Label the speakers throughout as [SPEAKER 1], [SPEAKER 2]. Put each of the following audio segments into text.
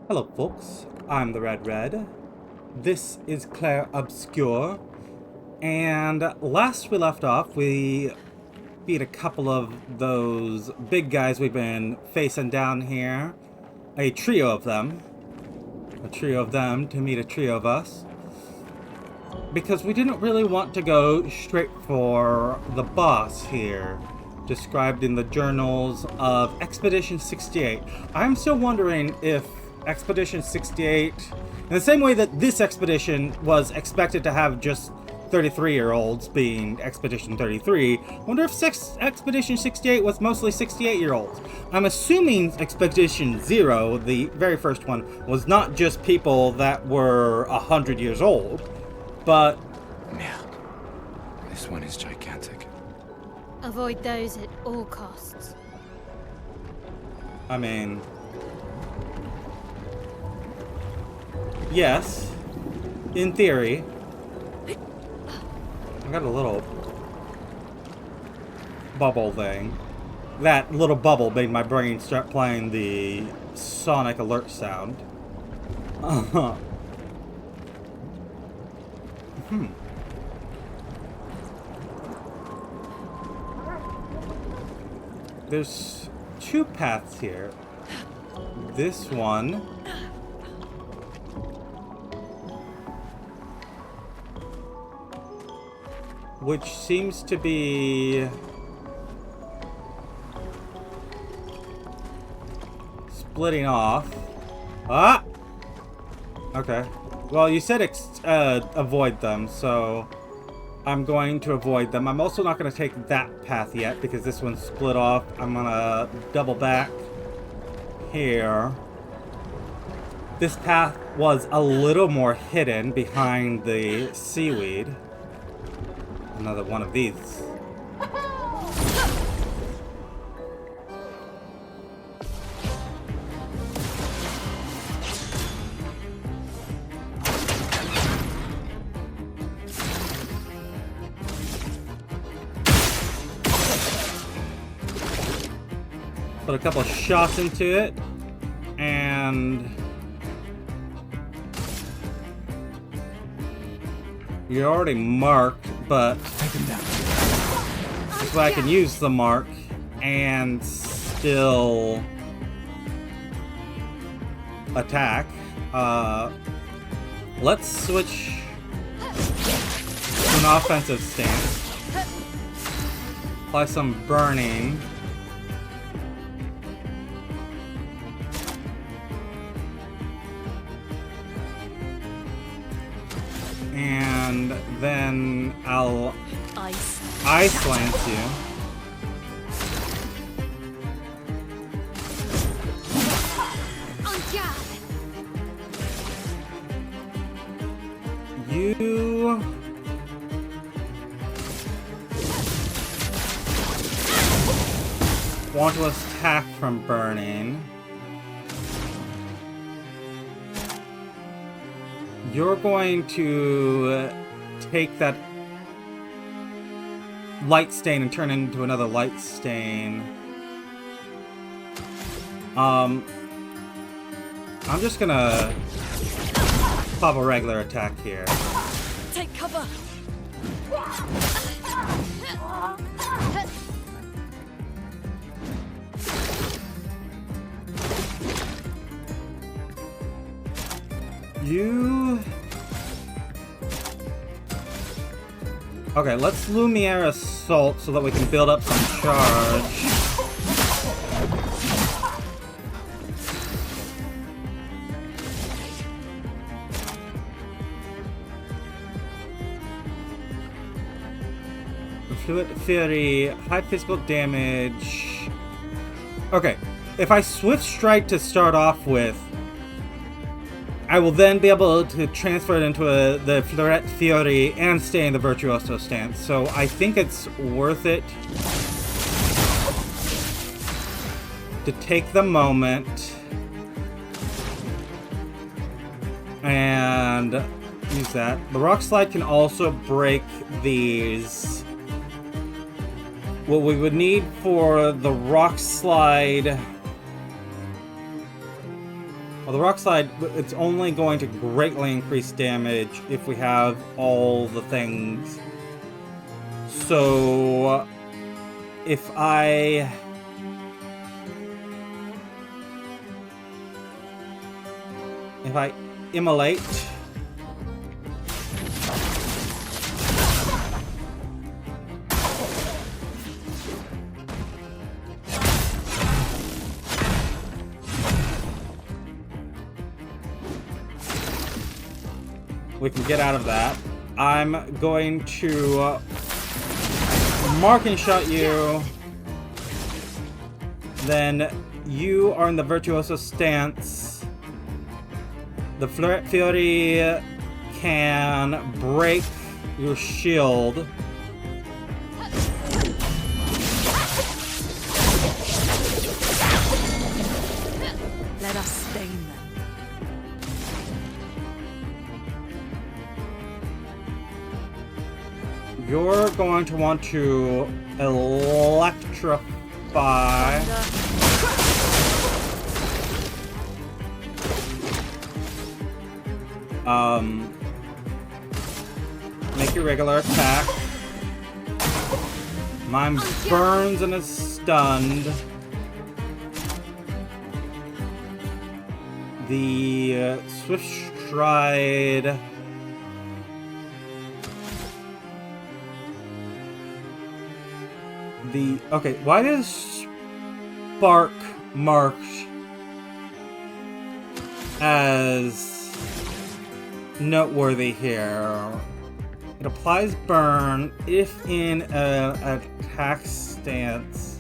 [SPEAKER 1] Hello folks, I'm the Red. This is Clair Obscur, and last we left off, we beat a couple of those big guys we've been facing down here. A trio of them. A trio of them to meet a trio of us. Because we didn't really want to go straight for the boss here, described in the journals of Expedition 68. I'm still wondering if Expedition 68, in the same way that this expedition was expected to have just 33-year-olds being Expedition 33, I wonder if Expedition 68 was mostly 68-year-olds. I'm assuming Expedition 0, the very first one, was not just people that were 100 years old, but...
[SPEAKER 2] Yeah, this one is gigantic.
[SPEAKER 3] Avoid those at all costs.
[SPEAKER 1] I mean... yes, in theory. I got a little bubble thing. That little bubble made my brain start playing the sonic alert sound. There's two paths here. This one. Which seems to be splitting off. Ah! Okay. Well, you said avoid them, so I'm going to avoid them. I'm also not going to take that path yet because this one's split off. I'm going to double back here. This path was a little more hidden behind the seaweed. Another one of these. Put a couple shots into it, and you're already marked, but this way I can use the mark and still attack. Let's switch to an offensive stance. Apply some burning. And then I'll ice lance you. You want to attack from burning. You're going to take that light stain and turn it into another light stain. I'm just gonna pop a regular attack here.
[SPEAKER 3] Take cover.
[SPEAKER 1] You... okay, let's Lumiere Assault so that we can build up some charge. Fluid Fury, high physical damage. Okay, if I Swift Strike to start off with, I will then be able to transfer it into the Fleuret Fury and stay in the Virtuoso stance. So I think it's worth it to take the moment and use that. The Rock Slide can also break these. What we would need for the Rock Slide Well, the rock slide, it's only going to greatly increase damage if we have all the things. So, if I immolate, we can get out of that. I'm going to marking shot you. Then you are in the virtuoso stance. The Fury can break your shield.
[SPEAKER 4] Let us stain them.
[SPEAKER 1] You're going to want to electrify. Make your regular attack. Mime burns and is stunned. The Swift Stride. Okay, why does Spark mark as noteworthy here? It applies burn if in an attack stance.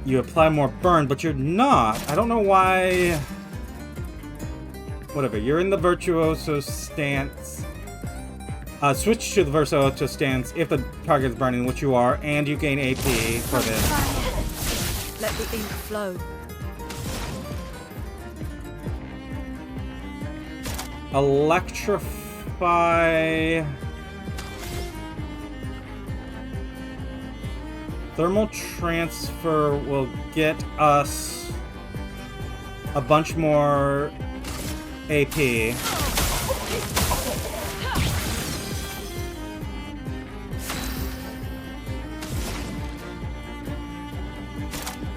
[SPEAKER 1] You apply more burn, but you're not. I don't know why. Whatever, you're in the virtuoso stance. Switch to the virtuoso stance if the target is burning, which you are, and you gain AP for this.
[SPEAKER 4] Let the ink flow.
[SPEAKER 1] Electrify. Thermal transfer will get us a bunch more AP.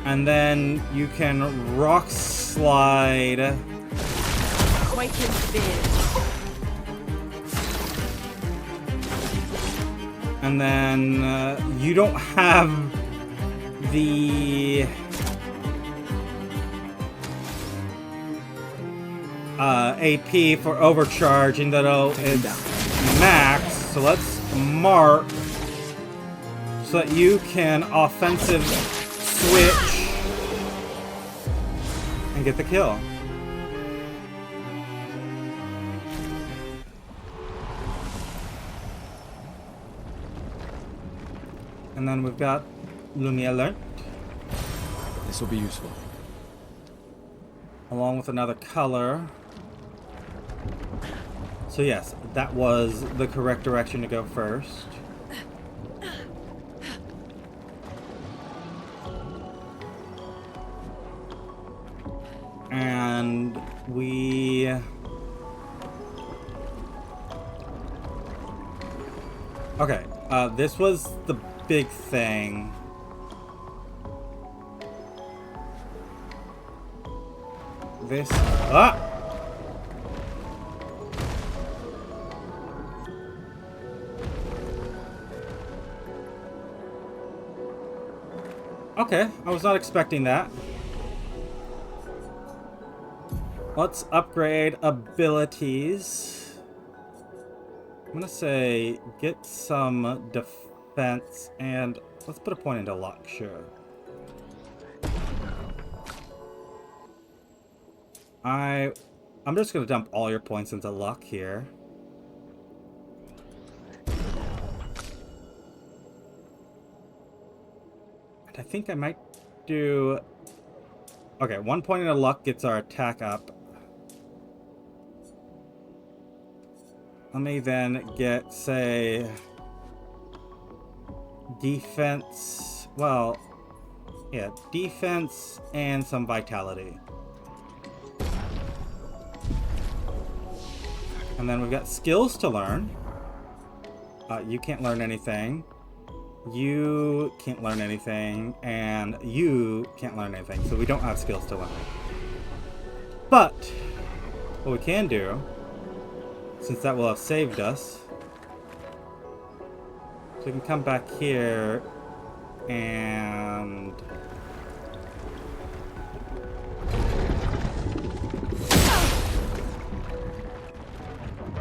[SPEAKER 1] And then you can rock slide.
[SPEAKER 4] Quake in fear.
[SPEAKER 1] And then you don't have the AP for overcharging, though it's max. So let's mark so that you can offensive switch and get the kill. And then we've got Lumia Learnt.
[SPEAKER 2] This will be useful.
[SPEAKER 1] Along with another color. So yes, that was the correct direction to go first. And we... Okay, this was the big thing. This... Ah! Okay, I was not expecting that. Let's upgrade abilities. I'm gonna say get some defense and let's put a point into luck, sure. I'm just gonna dump all your points into luck here. And I think I might do... Okay, 1 point into luck gets our attack up. Let me then get, say, defense. Well, Yeah, defense and some vitality. And then we've got skills to learn. You can't learn anything. You can't learn anything. And you can't learn anything. So we don't have skills to learn. But what we can do, since that will have saved us, so we can come back here and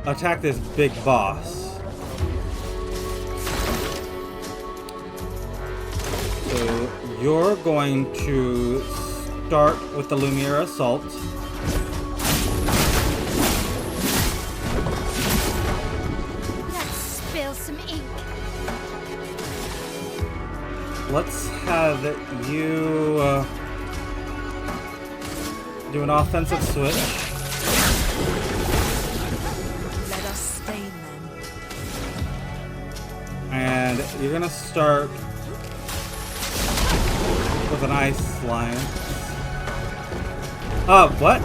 [SPEAKER 1] attack this big boss. So you're going to start with the Lumiere Assault.
[SPEAKER 3] Let's spill some ink.
[SPEAKER 1] Let's have you do an offensive switch.
[SPEAKER 4] Let us stain them.
[SPEAKER 1] And you're gonna start with an ice line. What?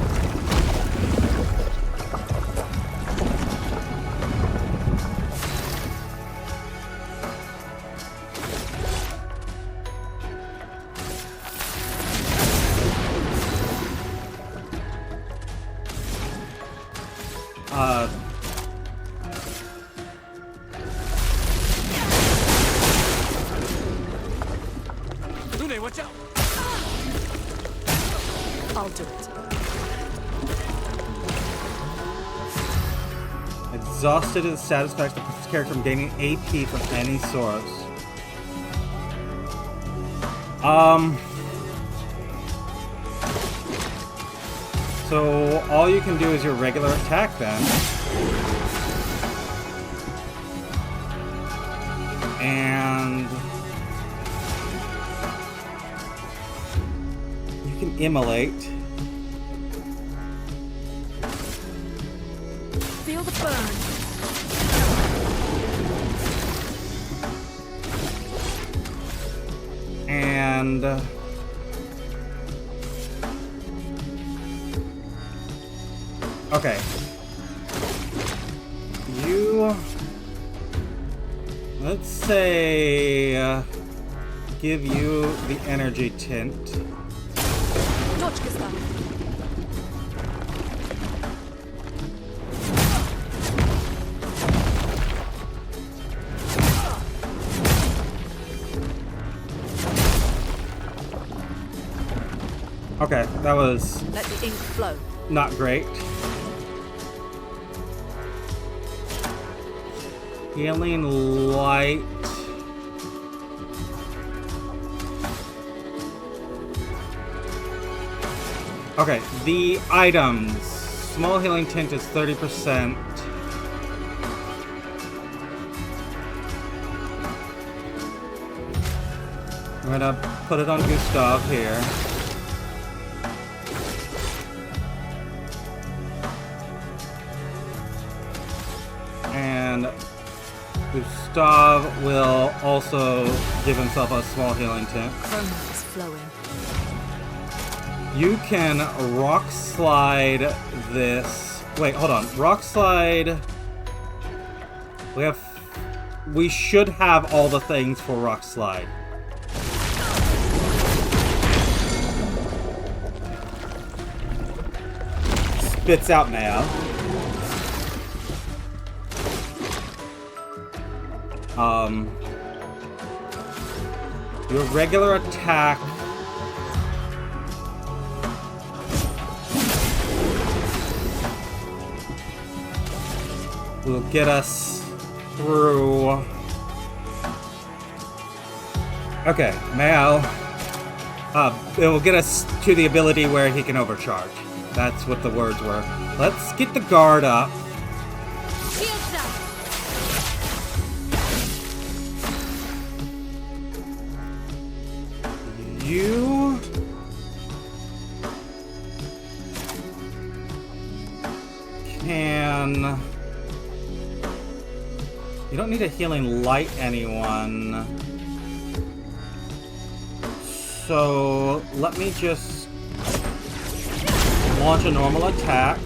[SPEAKER 2] Lune, watch out!
[SPEAKER 4] I'll do it.
[SPEAKER 1] Exhausted is the status effect that puts the character from gaining AP from any source. So all you can do is your regular attack then. And you can immolate.
[SPEAKER 4] Feel the burn.
[SPEAKER 1] And okay. You, let's say, give you the energy tint.
[SPEAKER 4] Dodge, Gustave.
[SPEAKER 1] Okay, that was
[SPEAKER 4] Let the ink flow.
[SPEAKER 1] not great. Healing light. Okay, the items. Small healing tint is 30%. I'm gonna put it on Gustave here. And Gustave will also give himself a small healing tint.
[SPEAKER 4] Chromatic is flowing.
[SPEAKER 1] You can rock slide this. Wait, hold on. Rock slide. We should have all the things for rock slide. Spits out now. Your regular attack will get us through. Okay, now it will get us to the ability where he can overcharge. That's what the words were. Let's get the guard up.
[SPEAKER 3] Shields up.
[SPEAKER 1] You can. You don't need to healing light anyone. So let me just launch a normal attack.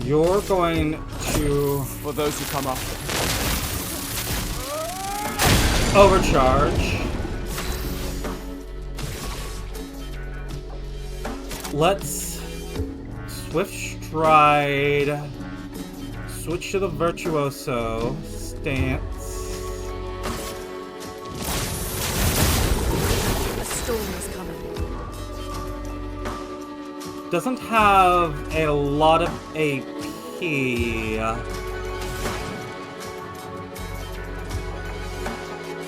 [SPEAKER 1] You're going to...
[SPEAKER 5] For those who come after.
[SPEAKER 1] Overcharge. Let's Swift Stride. Switch to the Virtuoso stance.
[SPEAKER 4] A storm is coming.
[SPEAKER 1] Doesn't have a lot of AP.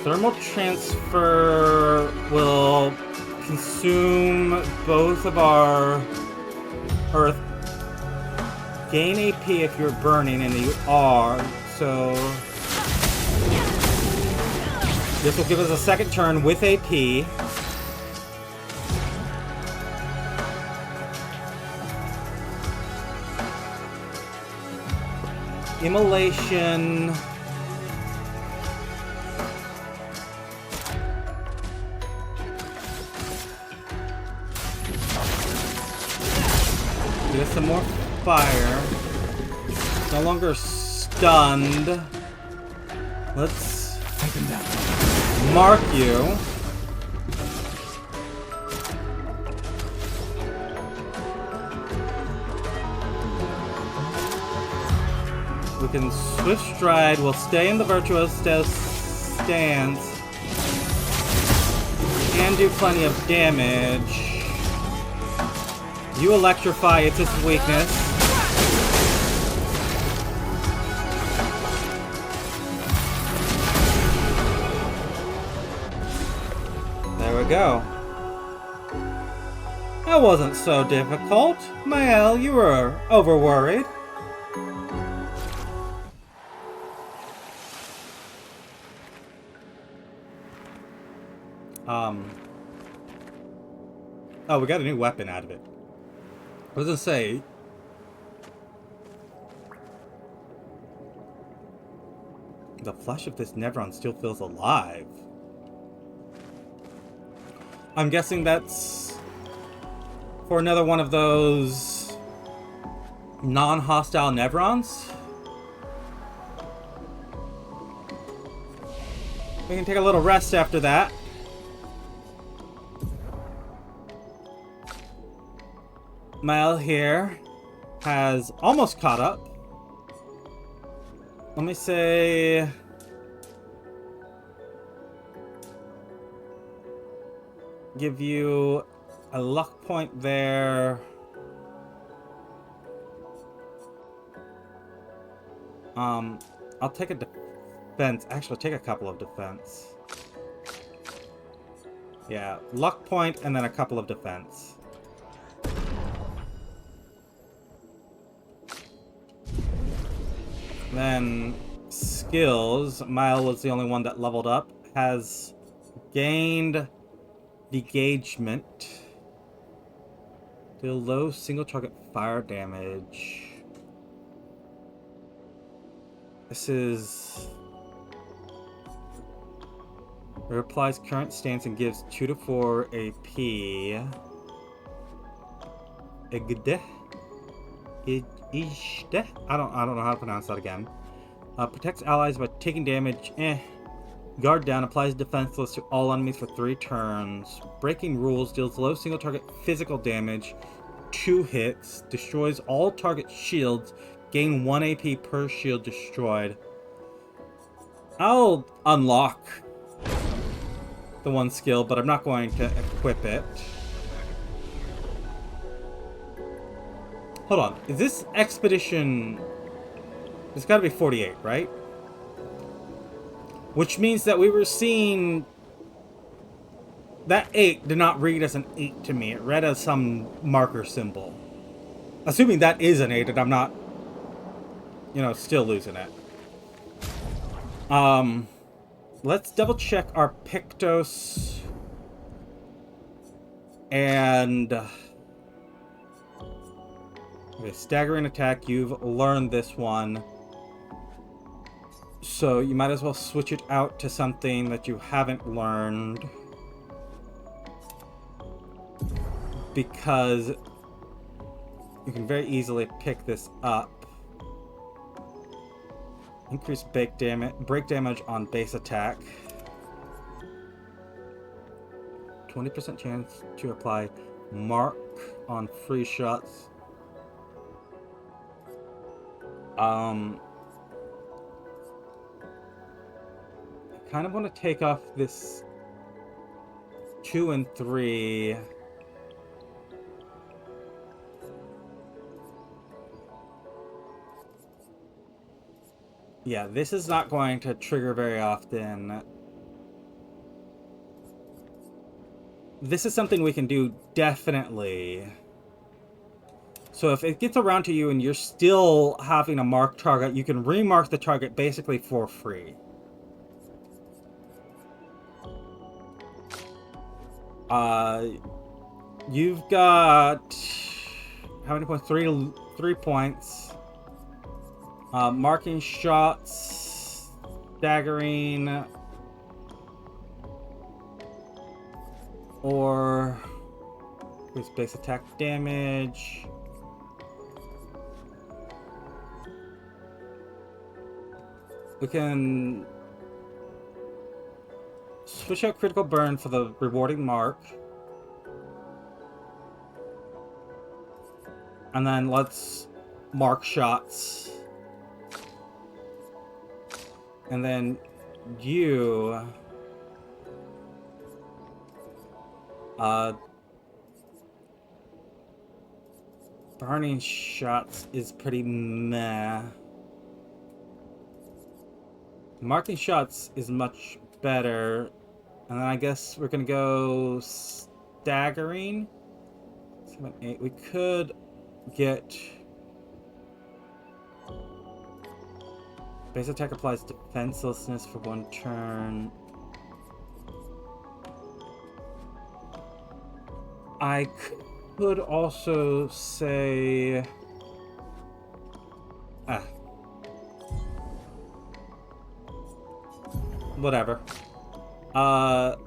[SPEAKER 1] Thermal transfer will consume both of our earth. Gain AP if you're burning, and you are, so this will give us a second turn with AP. Immolation. Give us some more fire. No longer stunned. Let's
[SPEAKER 5] Take him down.
[SPEAKER 1] mark you. We can Swift Stride. We'll stay in the Virtuoso stance. And do plenty of damage. You electrify, it's its weakness. There we go. That wasn't so difficult. Mael, you were over-worried. Oh, we got a new weapon out of it. I was gonna say... The flesh of this Nevron still feels alive. I'm guessing that's... for another one of those... non-hostile Nevrons? We can take a little rest after that. Mael here has almost caught up. Let me say... give you a luck point there. I'll take a defense. Actually, take a couple of defense. Yeah, luck point and then a couple of defense. Then skills. Mael was the only one that leveled up. Has gained engagement. Deal low single target fire damage. This is... it applies current stance and gives 2 to 4 AP. Igde? Ishte? I don't know how to pronounce that again. Protects allies by taking damage. Guard down. Applies defenseless to all enemies for 3 turns. Breaking rules. Deals low single target physical damage. 2 hits. Destroys all target shields. Gain 1 AP per shield destroyed. I'll unlock the one skill, but I'm not going to equip it. Hold on. Is this expedition... it's got to be 48, right? Which means that we were seeing... that 8 did not read as an 8 to me. It read as some marker symbol. Assuming that is an 8 and I'm not, you know, still losing it. Let's double check our Pictos. And... okay, staggering attack. You've learned this one. So you might as well switch it out to something that you haven't learned. Because you can very easily pick this up. Increase break damage on base attack. 20% chance to apply mark on free shots. I kind of want to take off this 2 and 3. Yeah, this is not going to trigger very often. This is something we can do definitely. So if it gets around to you and you're still having a marked target, you can remark the target basically for free. You've got how many points? 3 points. Marking shots, staggering, or increase base attack damage. We can switch out critical burn for the rewarding mark. And then let's mark shots. And then you burning shots is pretty meh. Marking shots is much better. And then I guess we're gonna go staggering. 7, 8. We could get base attack applies defenselessness for 1 turn. I could also say... whatever. The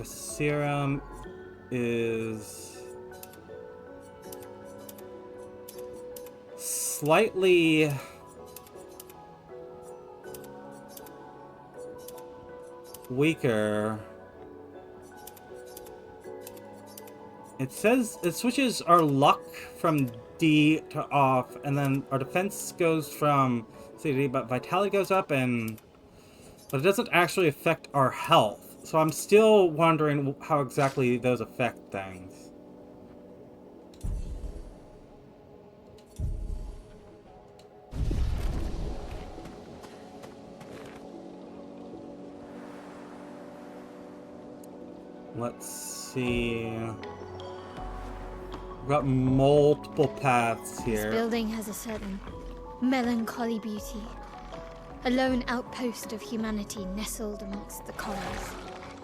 [SPEAKER 1] serum is slightly weaker. It says it switches our luck from D to off, and then our defense goes from C to D, but vitality goes up, but it doesn't actually affect our health. So I'm still wondering how exactly those affect things. Let's see. We've got multiple paths here.
[SPEAKER 3] This building has a certain melancholy beauty. A lone outpost of humanity nestled amongst the corals.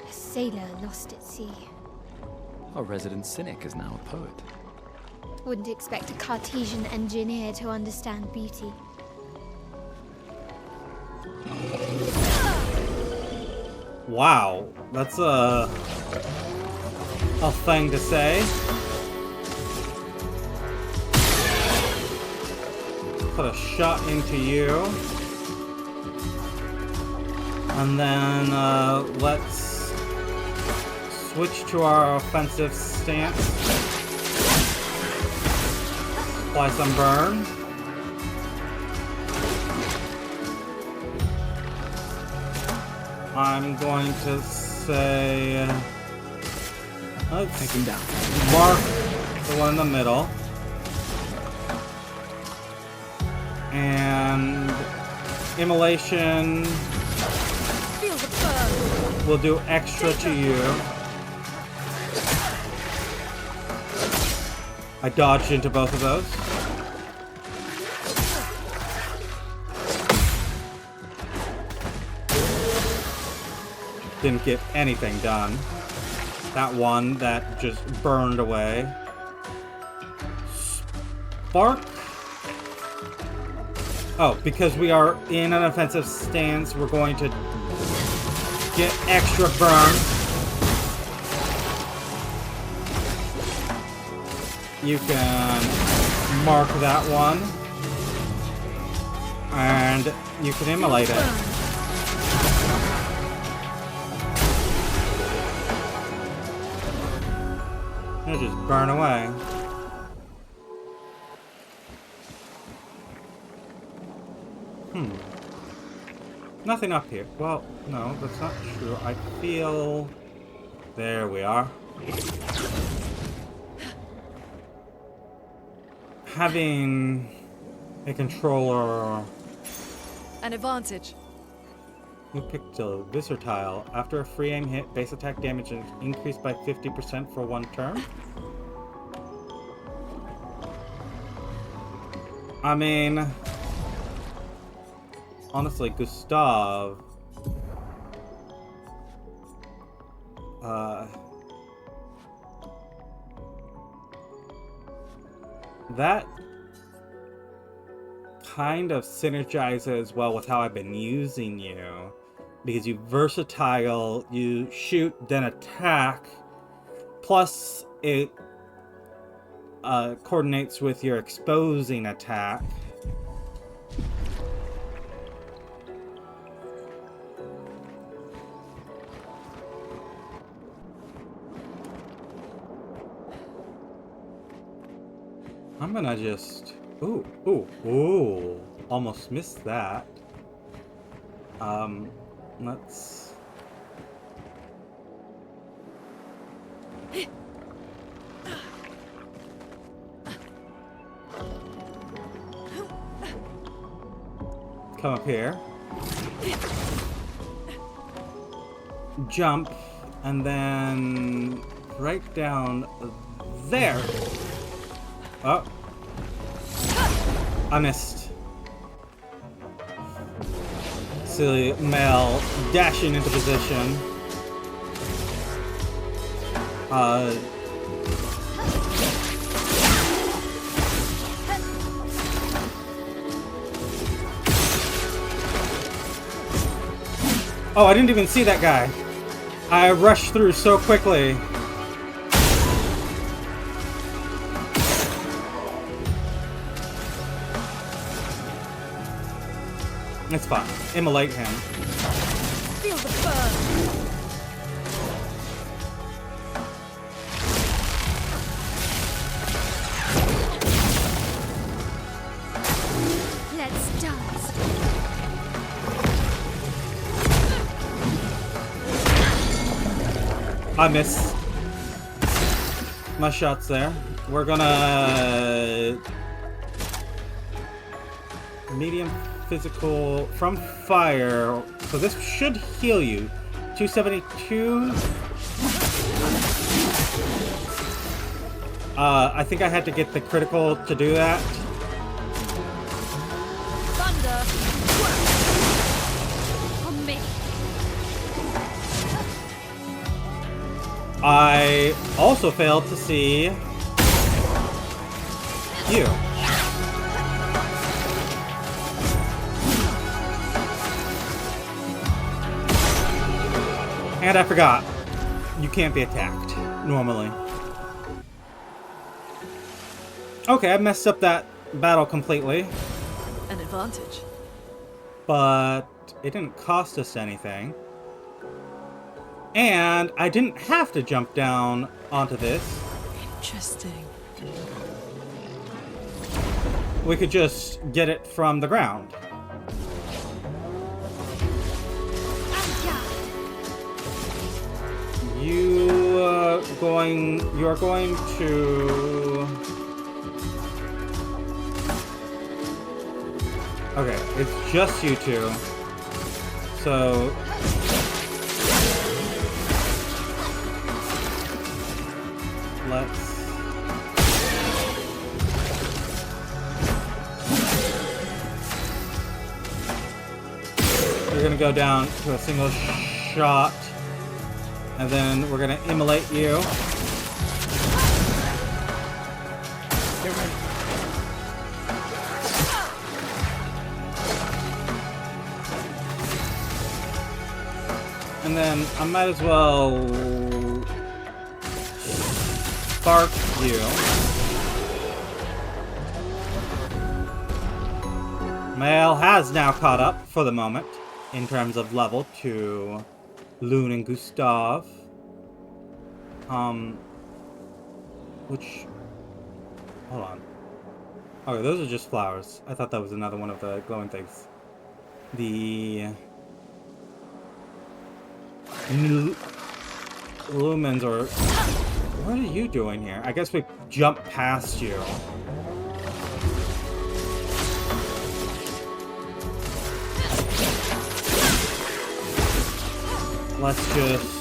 [SPEAKER 3] A sailor lost at sea.
[SPEAKER 2] Our resident cynic is now a poet.
[SPEAKER 3] Wouldn't expect a Cartesian engineer to understand beauty.
[SPEAKER 1] Wow, that's a thing to say. Put a shot into you. And then let's switch to our offensive stance. Apply some burn. I'm going to say...
[SPEAKER 2] Take him down.
[SPEAKER 1] Mark the one in the middle. And... Immolation...
[SPEAKER 4] Feel the burn.
[SPEAKER 1] We'll do extra to you. I dodged into both of those. Didn't get anything done. That one that just burned away. Spark. Oh, because we are in an offensive stance, we're going to get extra burn. You can mark that one. And you can immolate it. It'll just burn away. Nothing up here. Well, no, that's not true. I feel... There we are. Having a controller...
[SPEAKER 4] An advantage.
[SPEAKER 1] You picked a Visor tile. After a free aim hit, base attack damage is increased by 50% for one turn. I mean... Honestly, Gustave... that kind of synergizes well with how I've been using you. Because you versatile, you shoot, then attack, plus it coordinates with your exposing attack. I'm gonna just... Ooh. Almost missed that. Let's... Come up here. Jump, and then right down there. Oh. I missed. Silly Mel dashing into position. Oh, I didn't even see that guy. I rushed through so quickly. It's fine. Immolate him.
[SPEAKER 4] Feel the burn.
[SPEAKER 3] Let's dance.
[SPEAKER 1] I missed my shots there. We're gonna medium physical from fire, so this should heal you. 272. I think I had to get the critical to do that.
[SPEAKER 4] Thunder.
[SPEAKER 3] On me.
[SPEAKER 1] I also failed to see you. And I forgot, you can't be attacked, normally. Okay, I messed up that battle completely.
[SPEAKER 4] An advantage.
[SPEAKER 1] But it didn't cost us anything. And I didn't have to jump down onto this.
[SPEAKER 4] Interesting.
[SPEAKER 1] We could just get it from the ground. You are going to... Okay, it's just you two. So... Let's... You're gonna go down to a single shot. And then we're gonna immolate you. And then I might as well spark you. Mael has now caught up for the moment in terms of level to Loon and Gustave. Which, hold on. Okay, those are just flowers. I thought that was another one of the glowing things. The lumens, or what are you doing here? I guess we jumped past you. Let's just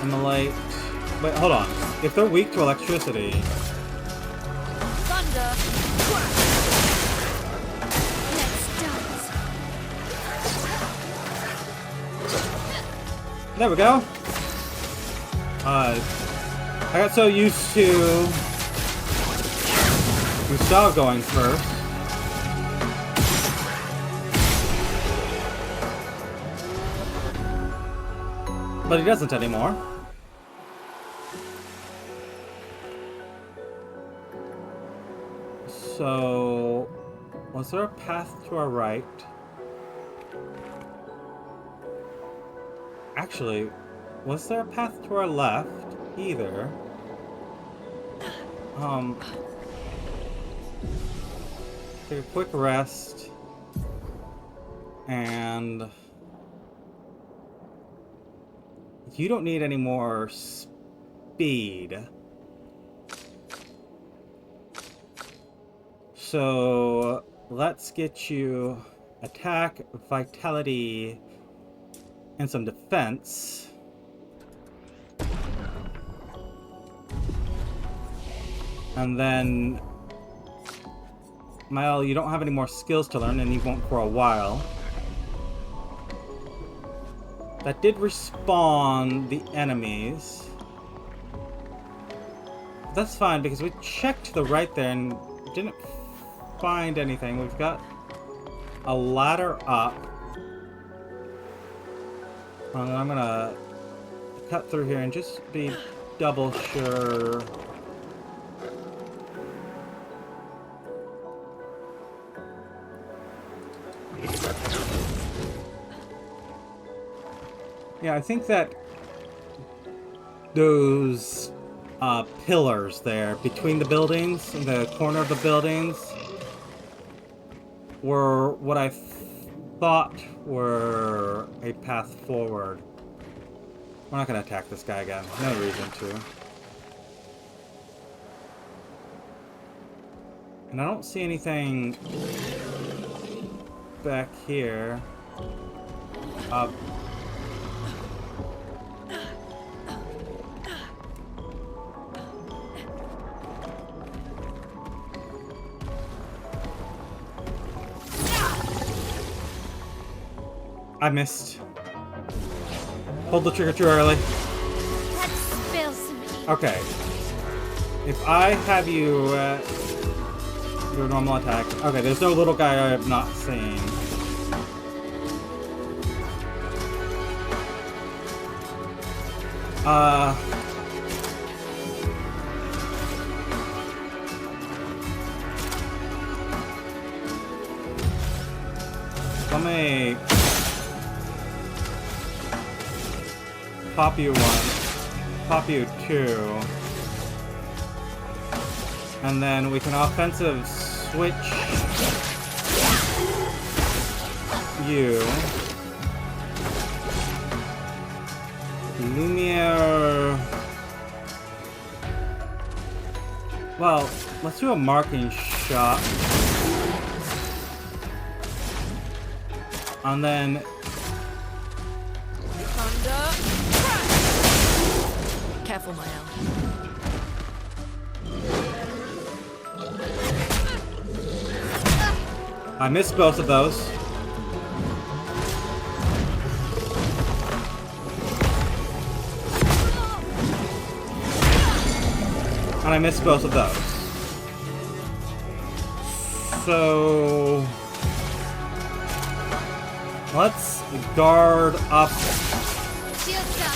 [SPEAKER 1] immolate. Wait, hold on. If they're weak to electricity,
[SPEAKER 4] Thunder!
[SPEAKER 3] Let's dance.
[SPEAKER 1] there we go. I got so used to Gustave going first. But he doesn't anymore. So, was there a path to our right? Actually, was there a path to our left either? Take a quick rest. And you don't need any more speed. So let's get you attack, vitality, and some defense. And then, Mile, you don't have any more skills to learn, and you won't for a while. That did respawn the enemies. That's fine, because we checked to the right there and didn't find anything. We've got a ladder up. And I'm gonna cut through here and just be double sure. Yeah, I think that those pillars there between the buildings, in the corner of the buildings, were what I thought were a path forward. We're not going to attack this guy again. No reason to. And I don't see anything back here. I missed. Pulled the trigger too early.
[SPEAKER 3] Let's spill some ink.
[SPEAKER 1] Okay. If I have you do a normal attack. Okay, there's no little guy I have not seen. Let me pop you one, pop you two, and then we can offensive switch you. Lumiere. Well, let's do a marking shot. And then
[SPEAKER 4] Thunder! Careful, Mile.
[SPEAKER 1] I missed both of those. And I missed both of those. So let's guard up.
[SPEAKER 3] Shield's up.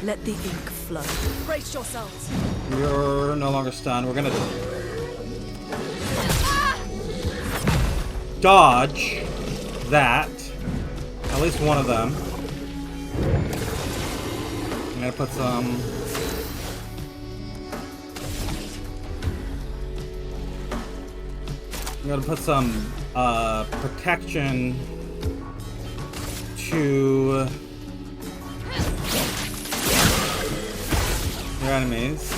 [SPEAKER 4] Let the ink flow. Brace yourselves.
[SPEAKER 1] You're no longer stunned. We're gonna dodge that. At least one of them. I'm gonna put some. I'm gonna put some protection to your enemies.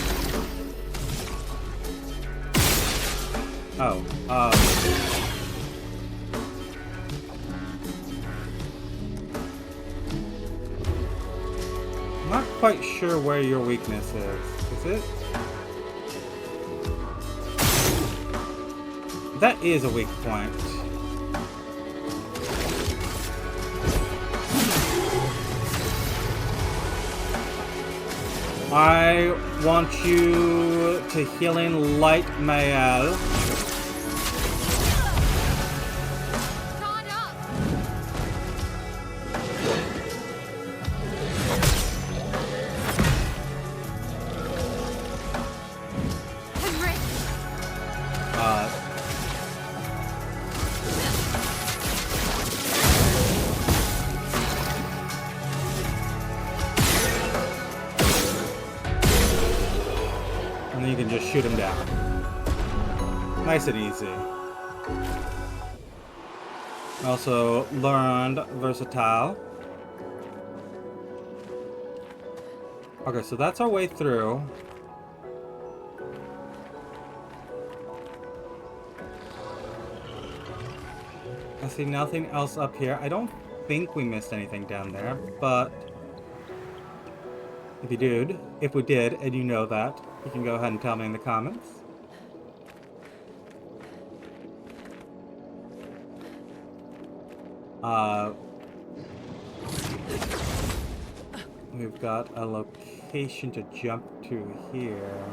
[SPEAKER 1] Oh, I'm not quite sure where your weakness is. Is it? That is a weak point. I want you to healing light Mael.
[SPEAKER 3] Guard up. Henrik.
[SPEAKER 1] And then you can just shoot him down. Nice and easy. Also learned versatile. Okay, so that's our way through. I see nothing else up here. I don't think we missed anything down there, but if we did, and you know that, you can go ahead and tell me in the comments. We've got a location to jump to here.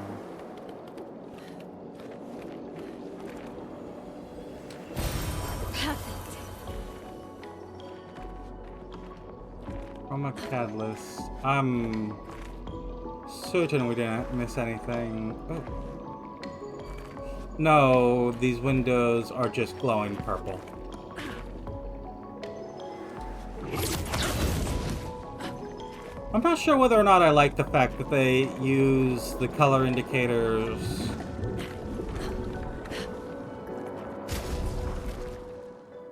[SPEAKER 3] Perfect.
[SPEAKER 1] Chroma catalyst. I'm certain we didn't miss anything. Oh. No, these windows are just glowing purple. I'm not sure whether or not I like the fact that they use the color indicators.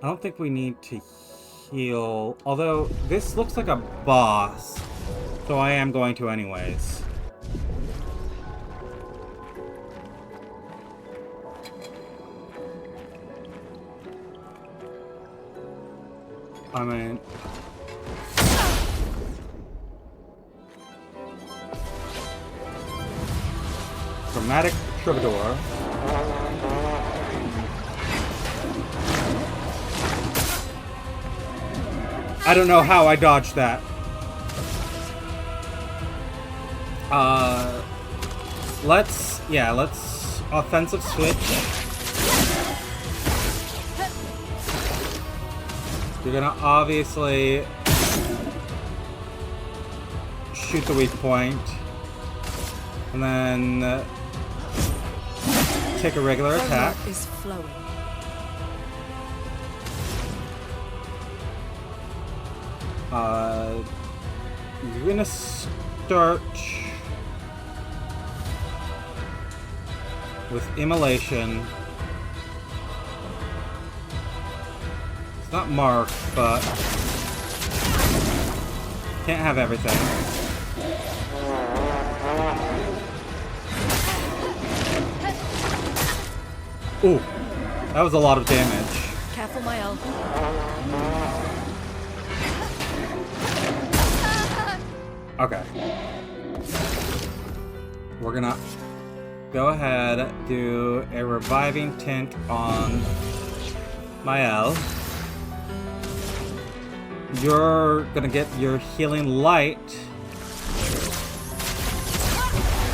[SPEAKER 1] I don't think we need to heal, although this looks like a boss, so I am going to anyways. I mean, Chromatic Troubadour. I don't know how I dodged that. Let's offensive switch. You're gonna obviously shoot the weak point, and then take a regular attack.
[SPEAKER 4] Is flowing.
[SPEAKER 1] You're gonna start with immolation. It's not marked, but can't have everything. Ooh, that was a lot of damage.
[SPEAKER 4] Careful, Mael.
[SPEAKER 1] Okay. We're gonna go ahead, do a reviving tint on Mael. You're gonna get your healing light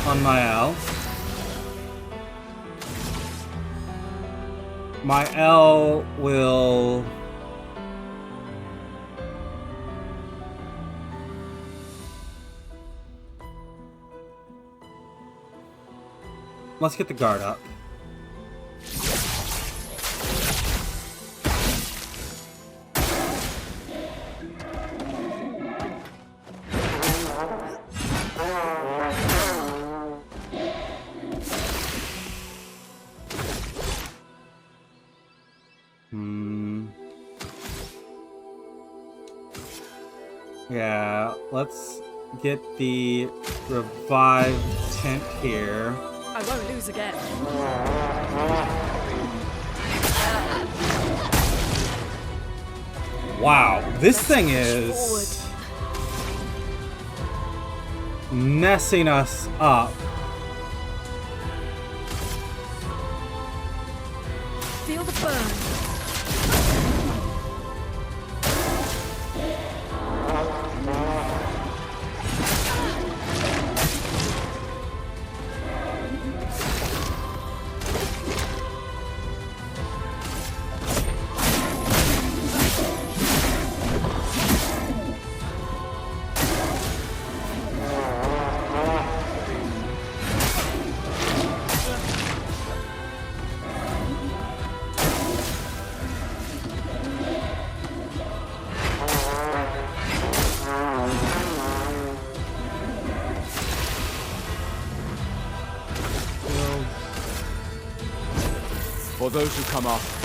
[SPEAKER 1] on Mael. Mael will... Let's get the guard up. Yeah, let's get the revive tent here.
[SPEAKER 4] I won't lose again.
[SPEAKER 1] Wow, this thing is messing us up.
[SPEAKER 4] Feel the burn.
[SPEAKER 2] For those who come after.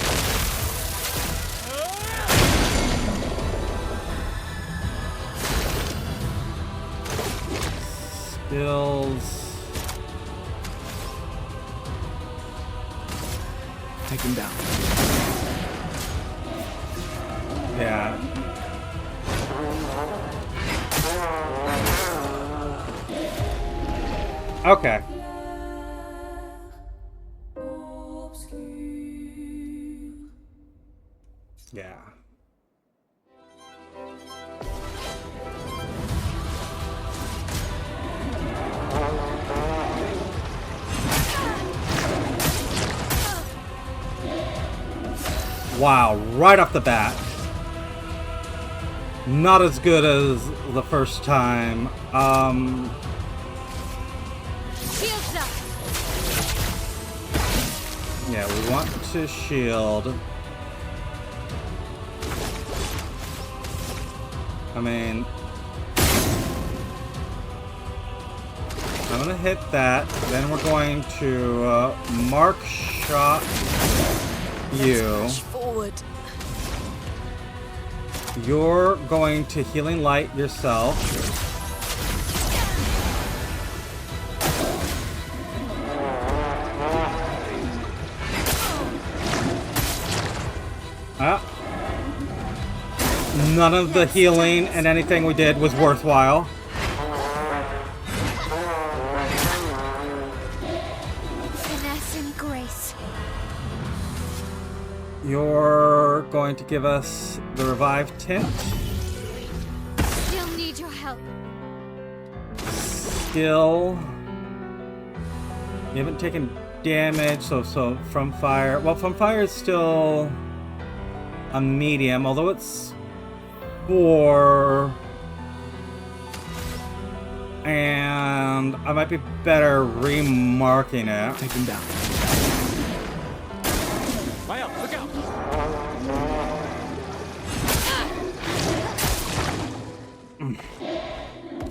[SPEAKER 1] Skills.
[SPEAKER 2] Take him down.
[SPEAKER 1] Yeah. Okay. Yeah. Wow, right off the bat. Not as good as the first time.
[SPEAKER 3] Shields up.
[SPEAKER 1] Yeah, we want to shield. I mean, I'm gonna hit that, then we're going to mark shot you.
[SPEAKER 4] Push forward.
[SPEAKER 1] You're going to healing light yourself. None of the healing and anything we did was worthwhile.
[SPEAKER 3] Finesse and grace.
[SPEAKER 1] You're going to give us the revive tint.
[SPEAKER 3] Still need your help.
[SPEAKER 1] Still. You haven't taken damage, so from fire. Well, from fire is still a medium, although it's 4. And I might be better remarking it.
[SPEAKER 2] Take him down. Maya, look out!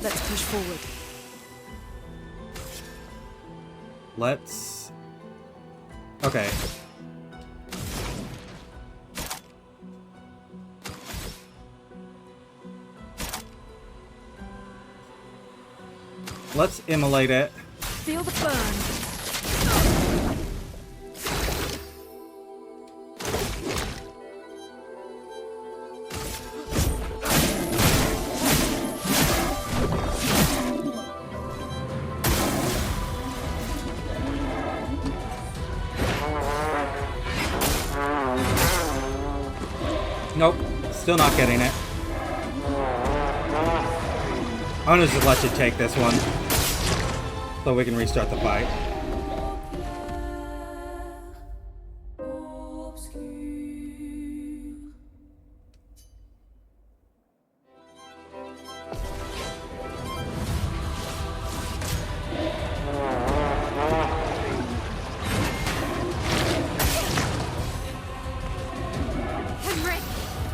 [SPEAKER 4] Let's push forward.
[SPEAKER 1] Let's... Okay. Let's immolate it.
[SPEAKER 4] Feel the burn.
[SPEAKER 1] Nope, still not getting it. I'm gonna just let you take this one so we can restart the fight.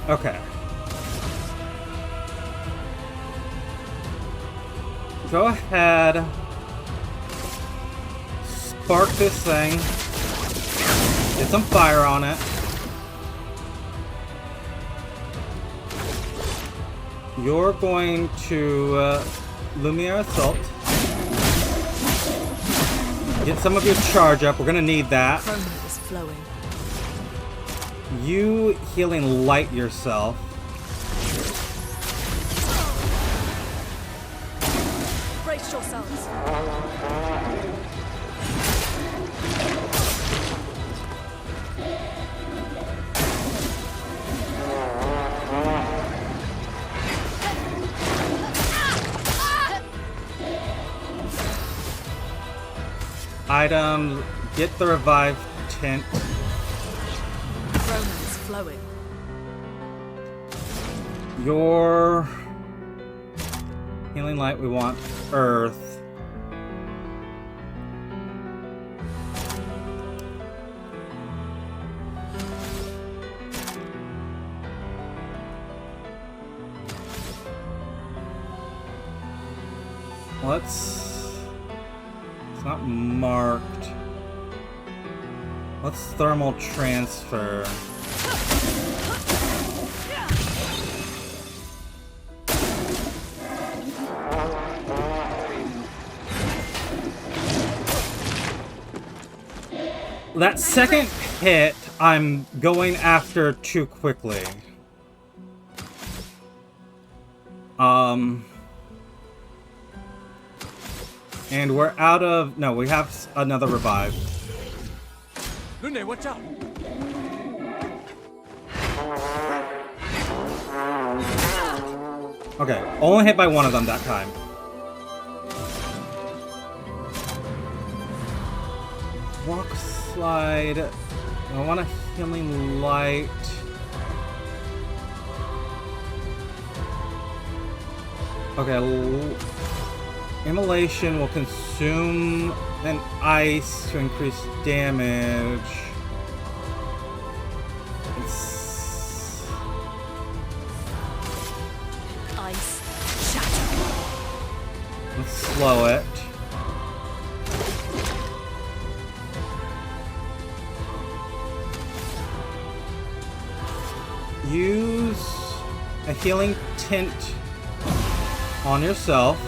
[SPEAKER 1] Okay. Go ahead. Spark this thing. Get some fire on it. You're going to Lumiere Assault. Get some of your charge up. We're gonna need that.
[SPEAKER 4] Chroma is flowing.
[SPEAKER 1] You healing light yourself.
[SPEAKER 4] Brace yourselves.
[SPEAKER 1] Items. Get the revive tint.
[SPEAKER 4] Chroma is flowing.
[SPEAKER 1] Your healing light, we want earth. It's not marked. Let's thermal transfer. That second hit, I'm going after too quickly. And we're out of... No, we have another revive.
[SPEAKER 2] Lune, watch out!
[SPEAKER 1] Okay, only hit by one of them that time. Rock slide. I want a healing light. Okay, immolation will consume an ice to increase damage.
[SPEAKER 4] Ice shatter.
[SPEAKER 1] Let's slow it. Use a healing tint on yourself.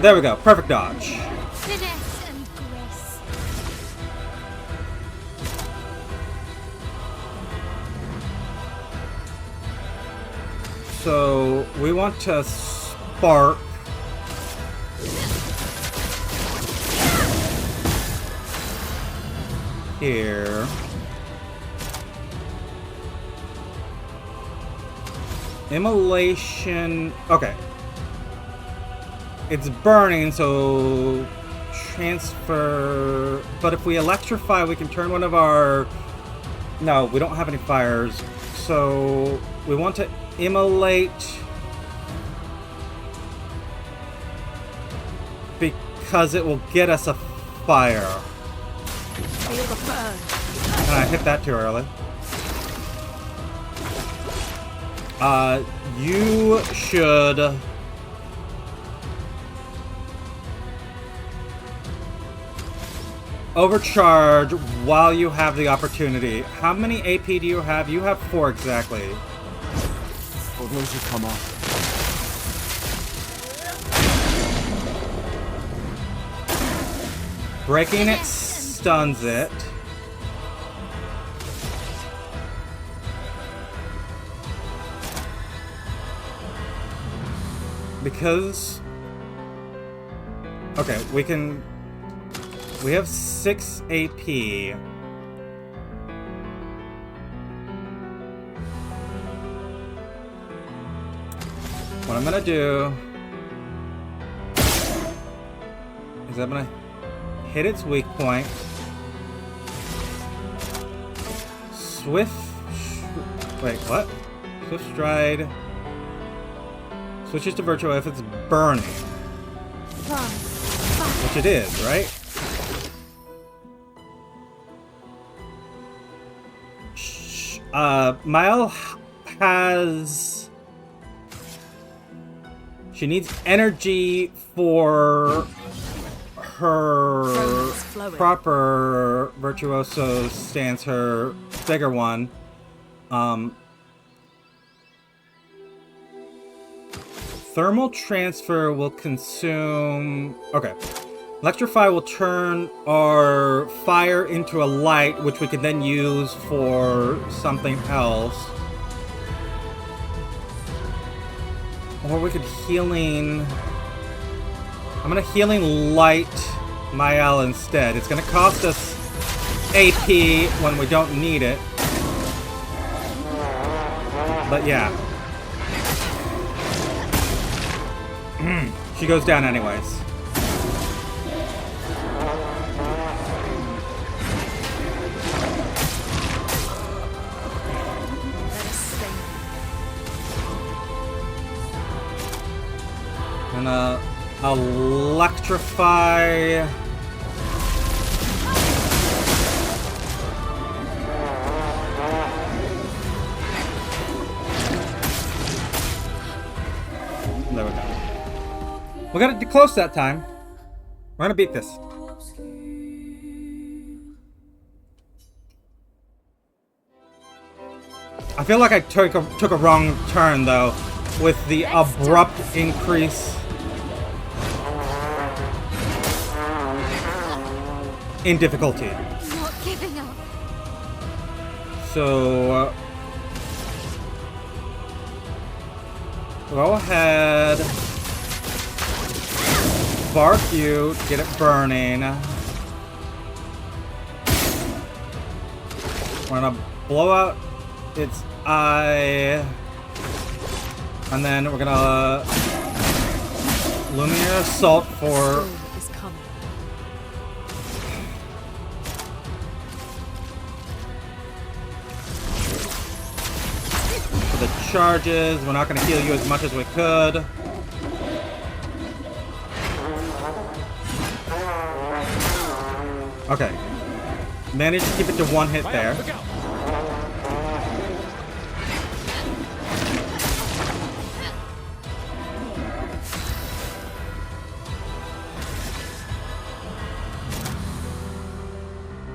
[SPEAKER 1] There we go. Perfect dodge.
[SPEAKER 3] Finesse and grace.
[SPEAKER 1] So we want to spark. Here. Immolation. Okay. It's burning, so transfer. But if we electrify, we can turn one of our... No, we don't have any fires. So we want to immolate because it will get us a fire.
[SPEAKER 4] Feel the burn.
[SPEAKER 1] And I hit that too early. You should... overcharge while you have the opportunity. How many AP do you have? You have 4 exactly.
[SPEAKER 2] Oh, those will come off.
[SPEAKER 1] Breaking it stuns it. Because... Okay, we can We have 6 AP. What I'm gonna do is I'm gonna hit its weak point. Wait, what? Swift stride. Switches to virtual if it's burning. Which it is, right? Mile has... She needs energy for her proper virtuoso stance, her bigger one. Thermal transfer will consume... Okay. Electrify will turn our fire into a light, which we can then use for something else. Or we could healing... I'm gonna healing light Mael instead. It's gonna cost us AP when we don't need it. But yeah. She goes down anyways. Gonna electrify. There we go. We got it close that time. We're gonna beat this. I feel like I took a wrong turn though, with the abrupt increase in difficulty.
[SPEAKER 3] Not giving up.
[SPEAKER 1] So go ahead. Bark you, get it burning. We're gonna blow out its eye. And then we're gonna Luminar Assault for the charges. We're not gonna heal you as much as we could. Okay. Managed to keep it to one hit there.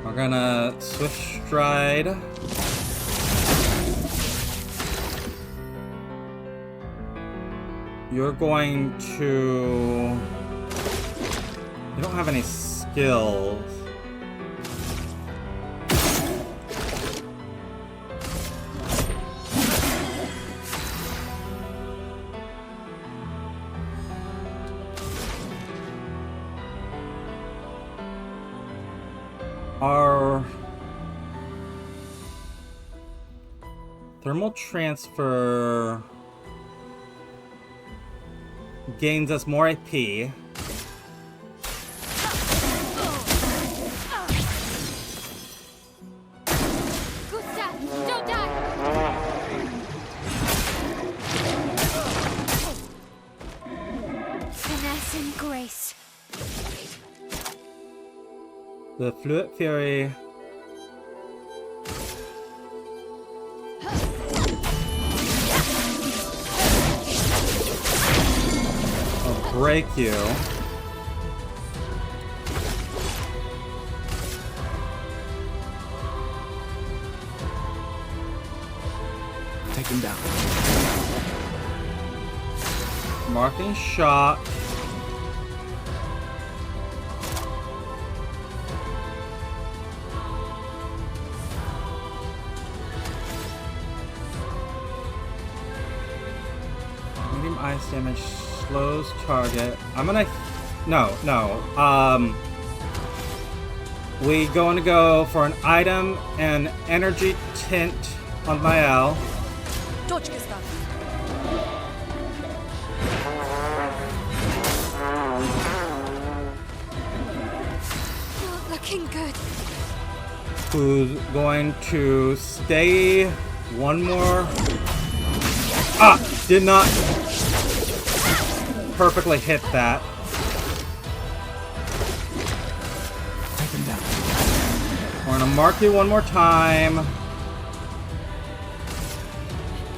[SPEAKER 1] We're gonna Swift Stride. You're going to... You don't have any skills. Our thermal transfer gains us more AP.
[SPEAKER 3] Gustave, don't die! Finesse and grace.
[SPEAKER 1] The Fluid Fury. I'll break you.
[SPEAKER 2] Take him down.
[SPEAKER 1] Marking shot. Medium ice damage slows target. I'm gonna... No. we going to go for an item and energy tint on my L.
[SPEAKER 4] Dodge, Gustave.
[SPEAKER 3] Not looking good.
[SPEAKER 1] Who's going to stay one more. Ah! Did not perfectly hit that.
[SPEAKER 2] Take him down.
[SPEAKER 1] We're gonna mark you one more time.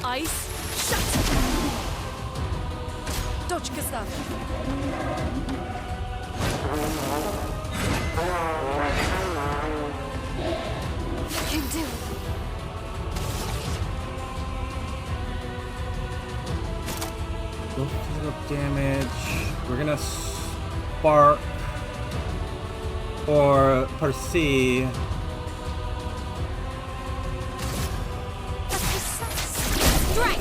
[SPEAKER 4] Ice. Shut. Dodge, Gustave.
[SPEAKER 3] Can do it.
[SPEAKER 1] Go physical damage. We're gonna spark or perceive.
[SPEAKER 3] Strike.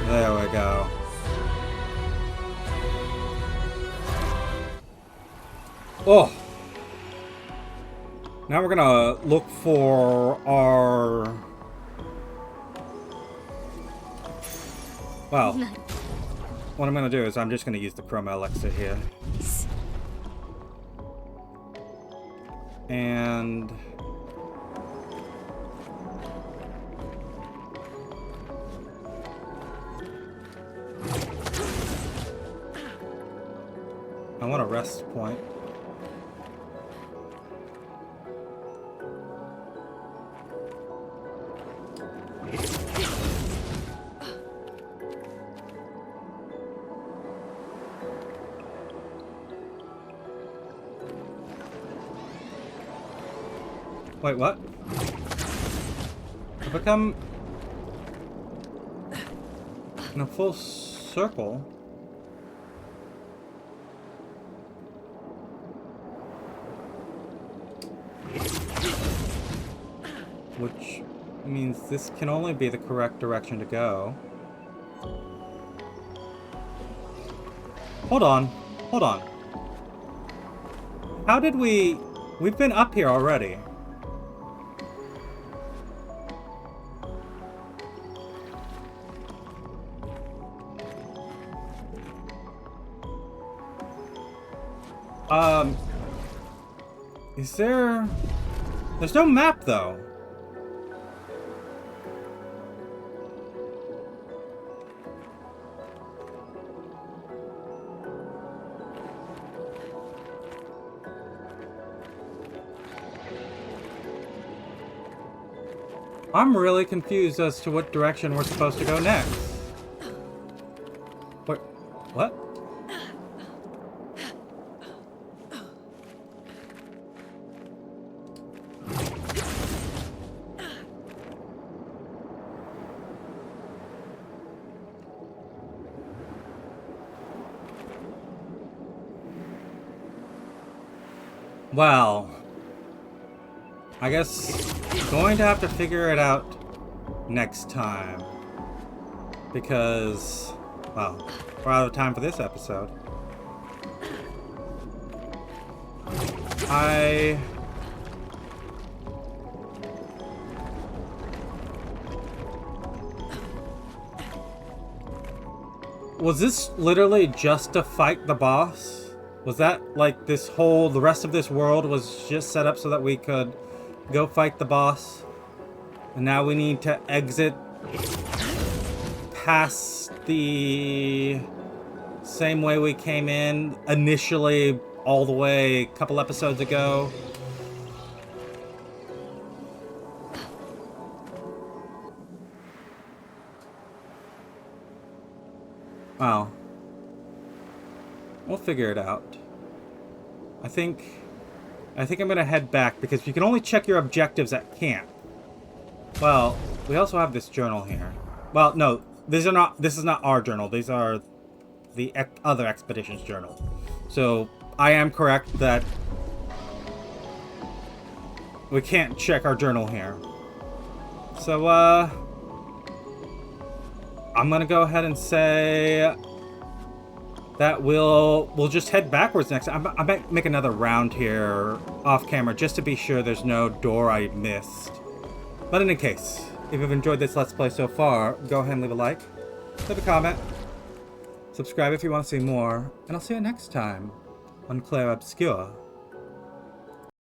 [SPEAKER 1] There we go. Oh! Now we're gonna look for our... Well, what I'm gonna do is I'm just gonna use the Chroma Elixir here. And... I want a rest point. Wait, what? If I come in a full circle. Which means this can only be the correct direction to go. Hold on. Hold on. How did we... We've been up here already. Is there... There's no map, though. I'm really confused as to what direction we're supposed to go next. What? Well, I guess going to have to figure it out next time. Because, well, we're out of time for this episode. Was this literally just to fight the boss? Was that like the rest of this world was just set up so that we could go fight the boss? And now we need to exit past the same way we came in initially all the way a couple episodes ago. Well, we'll figure it out. I think I'm gonna head back because you can only check your objectives at camp. Well, we also have this journal here. Well, no, this is not our journal. These are the other expedition's journal. So I am correct that we can't check our journal here. So I'm gonna go ahead and say that we'll just head backwards next time. I might make another round here off camera just to be sure there's no door I missed. But in any case, if you've enjoyed this Let's Play so far, go ahead and leave a like, leave a comment, subscribe if you want to see more, and I'll see you next time on Clair Obscur.